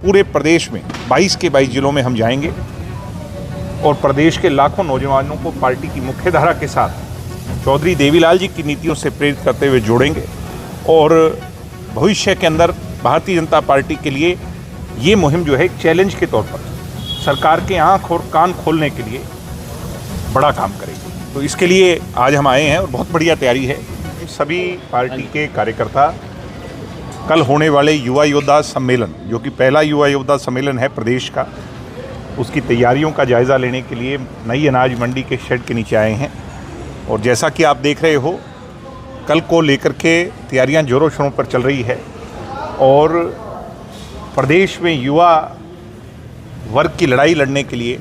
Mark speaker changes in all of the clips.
Speaker 1: पूरे प्रदेश में 22 के 22 जिलों में हम जाएंगे और प्रदेश के लाखों नौजवानों को पार्टी की मुख्यधारा के साथ चौधरी देवीलाल जी की नीतियों से प्रेरित करते हुए जोड़ेंगे और भविष्य के अंदर भारतीय जनता पार्टी के लिए ये मुहिम जो है एक चैलेंज के तौर पर सरकार के आंख और कान खोलने के लिए बड़ा काम करेगी। तो इसके लिए आज हम आए हैं और बहुत बढ़िया तैयारी है। सभी पार्टी के कार्यकर्ता कल होने वाले युवा योद्धा सम्मेलन, जो कि पहला युवा योद्धा सम्मेलन है प्रदेश का, उसकी तैयारियों का जायज़ा लेने के लिए नई अनाज मंडी के शेड के नीचे आए हैं। और जैसा कि आप देख रहे हो, कल को लेकर के तैयारियां जोरों शोरों पर चल रही है और प्रदेश में युवा वर्ग की लड़ाई लड़ने के लिए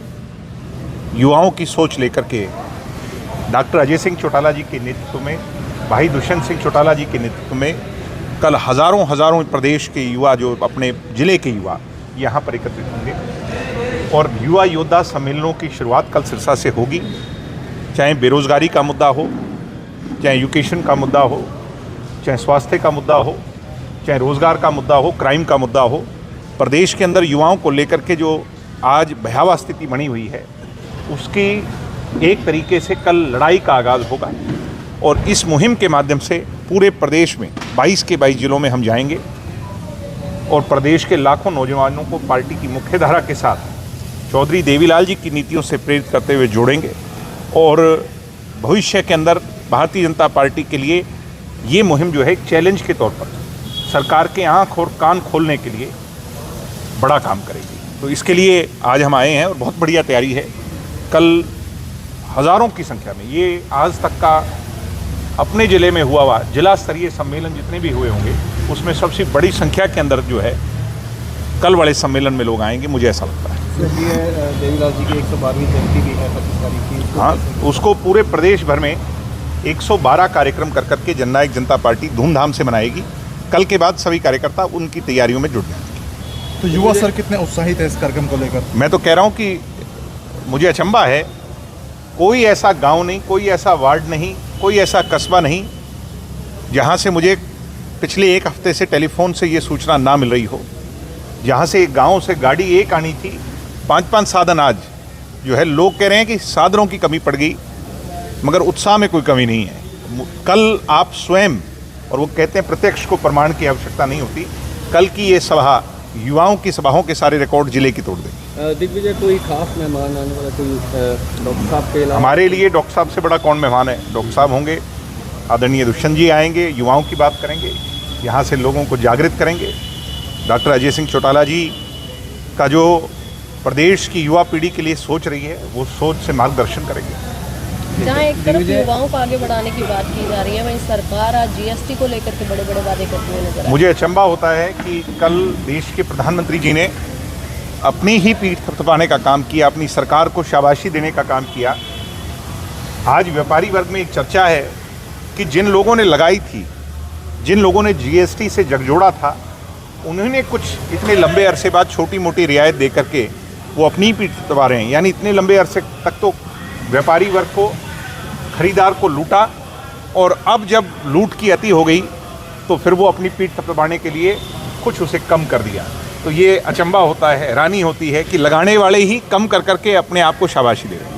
Speaker 1: युवाओं की सोच लेकर के डॉक्टर अजय सिंह चौटाला जी के नेतृत्व में, भाई दुष्यंत सिंह चौटाला जी के नेतृत्व में कल हज़ारों प्रदेश के युवा, जो अपने ज़िले के युवा यहाँ पर एकत्रित होंगे और युवा योद्धा सम्मेलनों की शुरुआत कल सिरसा से होगी। चाहे बेरोज़गारी का मुद्दा हो, चाहे एजुकेशन का मुद्दा हो, चाहे स्वास्थ्य का मुद्दा हो, चाहे रोज़गार का मुद्दा हो, क्राइम का मुद्दा हो, प्रदेश के अंदर युवाओं को लेकर के जो आज भयावह स्थिति बनी हुई है, उसकी एक तरीके से कल लड़ाई का आगाज़ होगा। और इस मुहिम के माध्यम से पूरे प्रदेश में 22 के 22 जिलों में हम जाएंगे और प्रदेश के लाखों नौजवानों को पार्टी की मुख्यधारा के साथ चौधरी देवीलाल जी की नीतियों से प्रेरित करते हुए जोड़ेंगे और भविष्य के अंदर भारतीय जनता पार्टी के लिए ये मुहिम जो है एक चैलेंज के तौर पर सरकार के आंख और कान खोलने के लिए बड़ा काम करेगी। तो इसके लिए आज हम आए हैं और बहुत बढ़िया तैयारी है। कल हज़ारों की संख्या में, ये आज तक का अपने ज़िले में हुआ जिला स्तरीय सम्मेलन जितने भी हुए होंगे, उसमें सबसे बड़ी संख्या के अंदर जो है कल वाले सम्मेलन में लोग आएंगे, मुझे ऐसा लगता है।
Speaker 2: देवीलाल जी की 112वीं जयंती भी है 25 तारीख की।
Speaker 1: हाँ, उसको पूरे प्रदेश भर में 112 कार्यक्रम कर करके जननायक जनता पार्टी धूमधाम से मनाएगी। कल के बाद सभी कार्यकर्ता उनकी तैयारियों में जुट जाएंगे।
Speaker 2: तो युवा सर कितने उत्साहित है इस कार्यक्रम को लेकर?
Speaker 1: मैं तो कह रहा हूँ कि मुझे अचंभा है, कोई ऐसा गांव नहीं, कोई ऐसा वार्ड नहीं, कोई ऐसा कस्बा नहीं जहां से मुझे पिछले एक हफ्ते से टेलीफोन से ये सूचना ना मिल रही हो, जहां से गांव से गाड़ी एक आनी थी, 5-5 साधन आज जो है लोग कह रहे हैं कि साधनों की कमी पड़ गई, मगर उत्साह में कोई कमी नहीं है। कल आप स्वयं, और वो कहते हैं प्रत्यक्ष को प्रमाण की आवश्यकता नहीं होती, कल की ये सभा युवाओं की सभाओं के सारे रिकॉर्ड जिले की तोड़ देगी।
Speaker 2: दिग्विजय, कोई खास मेहमान आने वाला, कोई डॉक्टर साहब के अलावा?
Speaker 1: हमारे लिए डॉक्टर साहब से बड़ा कौन मेहमान है। डॉक्टर साहब होंगे, आदरणीय दुष्यंत जी आएंगे, युवाओं की बात करेंगे, यहाँ से लोगों को जागृत करेंगे। डॉक्टर अजय सिंह चौटाला जी का जो प्रदेश की युवा पीढ़ी के लिए सोच रही है, वो सोच से मार्गदर्शन करेंगे।
Speaker 3: जहाँ एक तरफ युवाओं को आगे बढ़ाने की बात की जा रही है, वहीं सरकार आज जीएसटी को लेकर के बड़े बड़े वादे करते हुए नजर आ रही है।
Speaker 1: मुझे अचंभा होता है कि कल देश के प्रधानमंत्री जी ने अपनी ही पीठ थपथपाने का काम किया, अपनी सरकार को शाबाशी देने का काम किया। आज व्यापारी वर्ग में एक चर्चा है कि जिन लोगों ने लगाई थी, जिन लोगों ने जीएसटी से जगजोड़ा था, उन्होंने कुछ इतने लंबे अरसे बाद छोटी मोटी रियायत दे करके वो अपनी पीठ थपथपा रहे हैं। यानी इतने लंबे अरसे तक तो व्यापारी वर्ग को, खरीदार को लूटा, और अब जब लूट की अति हो गई तो फिर वो अपनी पीठ थपथपाने के लिए कुछ उसे कम कर दिया। तो ये अचंभा होता है, हैरानी होती है कि लगाने वाले ही कम कर करके अपने आप को शाबाशी दे रहे हैं।